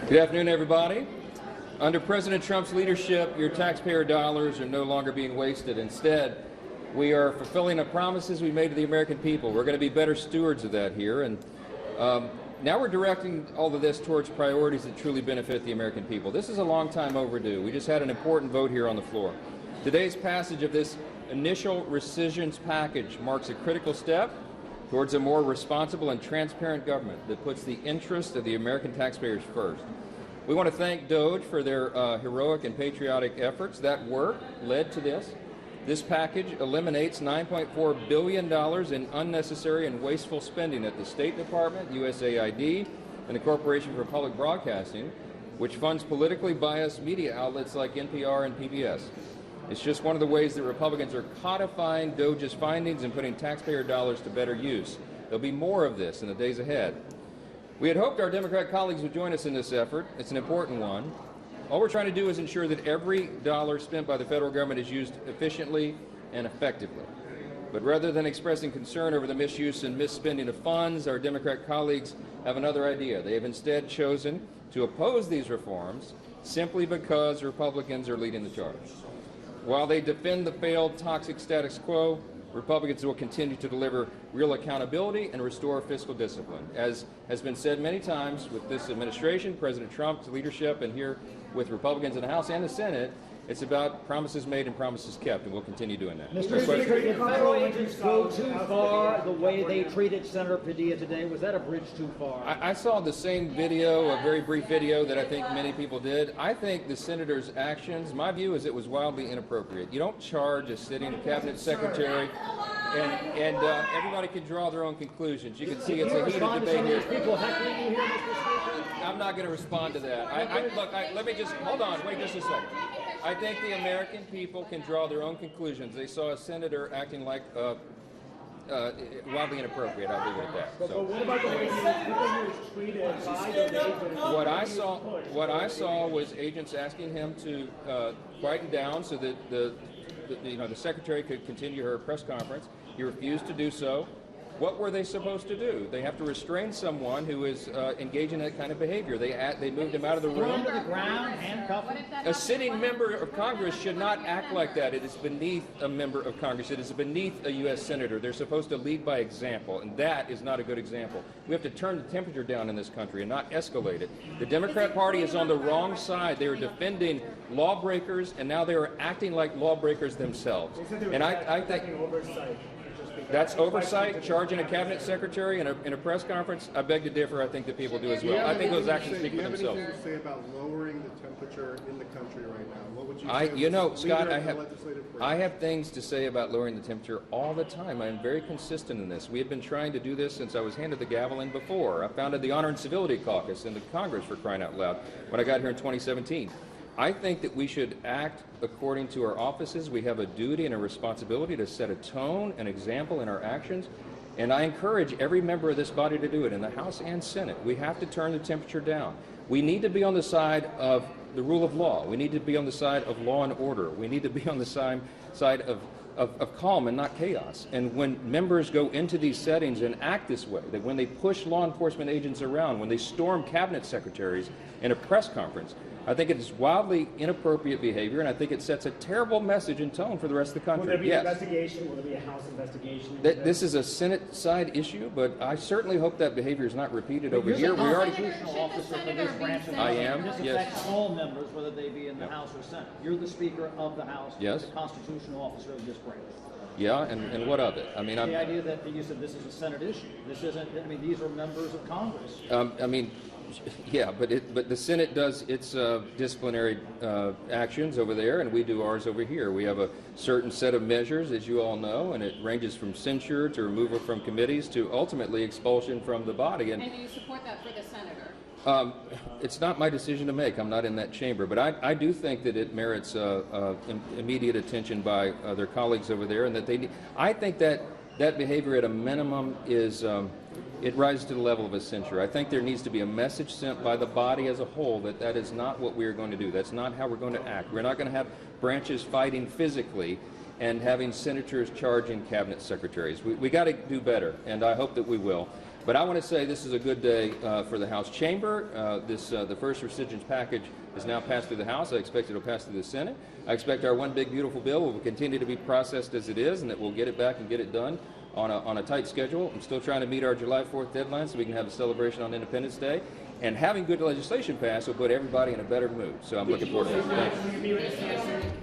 Good afternoon, everybody. Under President Trump's leadership, your taxpayer dollars are no longer being wasted. Instead, we are fulfilling the promises we made to the American people. We're going to be better stewards of that here. And now we're directing all of this towards priorities that truly benefit the American people. This is a long time overdue. We just had an important vote here on the floor. Today's passage of this initial rescissions package marks a critical step towards a more responsible and transparent government that puts the interests of the American taxpayers first. We want to thank DOGE for their heroic and patriotic efforts. That work led to this. This package eliminates $9.4 billion in unnecessary and wasteful spending at the State Department, USAID, and the Corporation for Public Broadcasting, which funds politically biased media outlets like NPR and PBS. It's just one of the ways that Republicans are codifying DOGE's findings and putting taxpayer dollars to better use. There'll be more of this in the days ahead. We had hoped our Democrat colleagues would join us in this effort. It's an important one. All we're trying to do is ensure that every dollar spent by the federal government is used efficiently and effectively. But rather than expressing concern over the misuse and misspending of funds, our Democrat colleagues have another idea. They have instead chosen to oppose these reforms simply because Republicans are leading the charge. While they defend the failed toxic status quo, Republicans will continue to deliver real accountability and restore fiscal discipline. As has been said many times with this administration, President Trump's leadership, and here with Republicans in the House and the Senate, it's about promises made and promises kept, and we'll continue doing that. Mr. Speaker, did federal agents go too far the way they treated Senator Padilla today? Was that a bridge too far? I saw the same video, a very brief video that I think many people did. I think the senator's actions, my view is it was wildly inappropriate. You don't charge a sitting cabinet secretary, and everybody can draw their own conclusions. You can see it's a heated debate here. People heckling you here, Mr. Speaker? I'm not going to respond to that. Look, let me just, hold on, wait just a second. I think the American people can draw their own conclusions. They saw a senator acting like wildly inappropriate. I'll leave it at that. So. But what about the way he was treated by the agents? What I saw was agents asking him to quieten down so that the secretary could continue her press conference. He refused to do so. What were they supposed to do? They have to restrain someone who is engaging in that kind of behavior. They moved him out of the room. To the ground, handcuffed him? A sitting member of Congress should not act like that. It is beneath a member of Congress. It is beneath a U.S. senator. They're supposed to lead by example, and that is not a good example. We have to turn the temperature down in this country and not escalate it. The Democrat Party is on the wrong side. They are defending lawbreakers, and now they are acting like lawbreakers themselves. And I think that's oversight. Charging a cabinet secretary in a press conference, I beg to differ. I think that people do as well. I think those actions speak for themselves. Do you have anything to say about lowering the temperature in the country right now? What would you say? Scott, I have things to say about lowering the temperature all the time. I am very consistent in this. We have been trying to do this since I was handed the gavel in before. I founded the Honor and Civility Caucus in the Congress, for crying out loud, when I got here in 2017. I think that we should act according to our offices. We have a duty and a responsibility to set a tone, an example in our actions, and I encourage every member of this body to do it in the House and Senate. We have to turn the temperature down. We need to be on the side of the rule of law. We need to be on the side of law and order. We need to be on the side of calm and not chaos. And when members go into these settings and act this way, that when they push law enforcement agents around, when they storm cabinet secretaries in a press conference, I think it is wildly inappropriate behavior, and I think it sets a terrible message and tone for the rest of the country. Will there be an investigation? Will there be a House investigation? This is a Senate side issue, but I certainly hope that behavior is not repeated over here. We already. Constitutional officer for this branch of the I am. This Yes. affects all members, whether they be in the House or Senate. You're the Speaker of the House. Yes. The constitutional officer of this branch. Yeah, and what of it? I mean, the idea that you said this is a Senate issue. This isn't. I mean, these are members of Congress. I mean. Yeah, but the Senate does its disciplinary actions over there, and we do ours over here. We have a certain set of measures, as you all know, and it ranges from censure to removal from committees to ultimately expulsion from the body. And do you support that for the senator? It's not my decision to make. I'm not in that chamber, but I do think that it merits immediate attention by their colleagues over there, and that they need. I think that behavior at a minimum is. It rises to the level of a censure. I think there needs to be a message sent by the body as a whole that that is not what we are going to do. That's not how we're going to act. We're not going to have branches fighting physically and having senators charging cabinet secretaries. We got to do better, and I hope that we will. But I want to say this is a good day for the House chamber. The first rescissions package is now passed through the House. I expect it will pass through the Senate. I expect our one big beautiful bill will continue to be processed as it is, and that we'll get it back and get it done on a tight schedule. I'm still trying to meet our July 4th deadline so we can have a celebration on Independence Day. And having good legislation passed will put everybody in a better mood. So I'm looking forward to that. Thanks.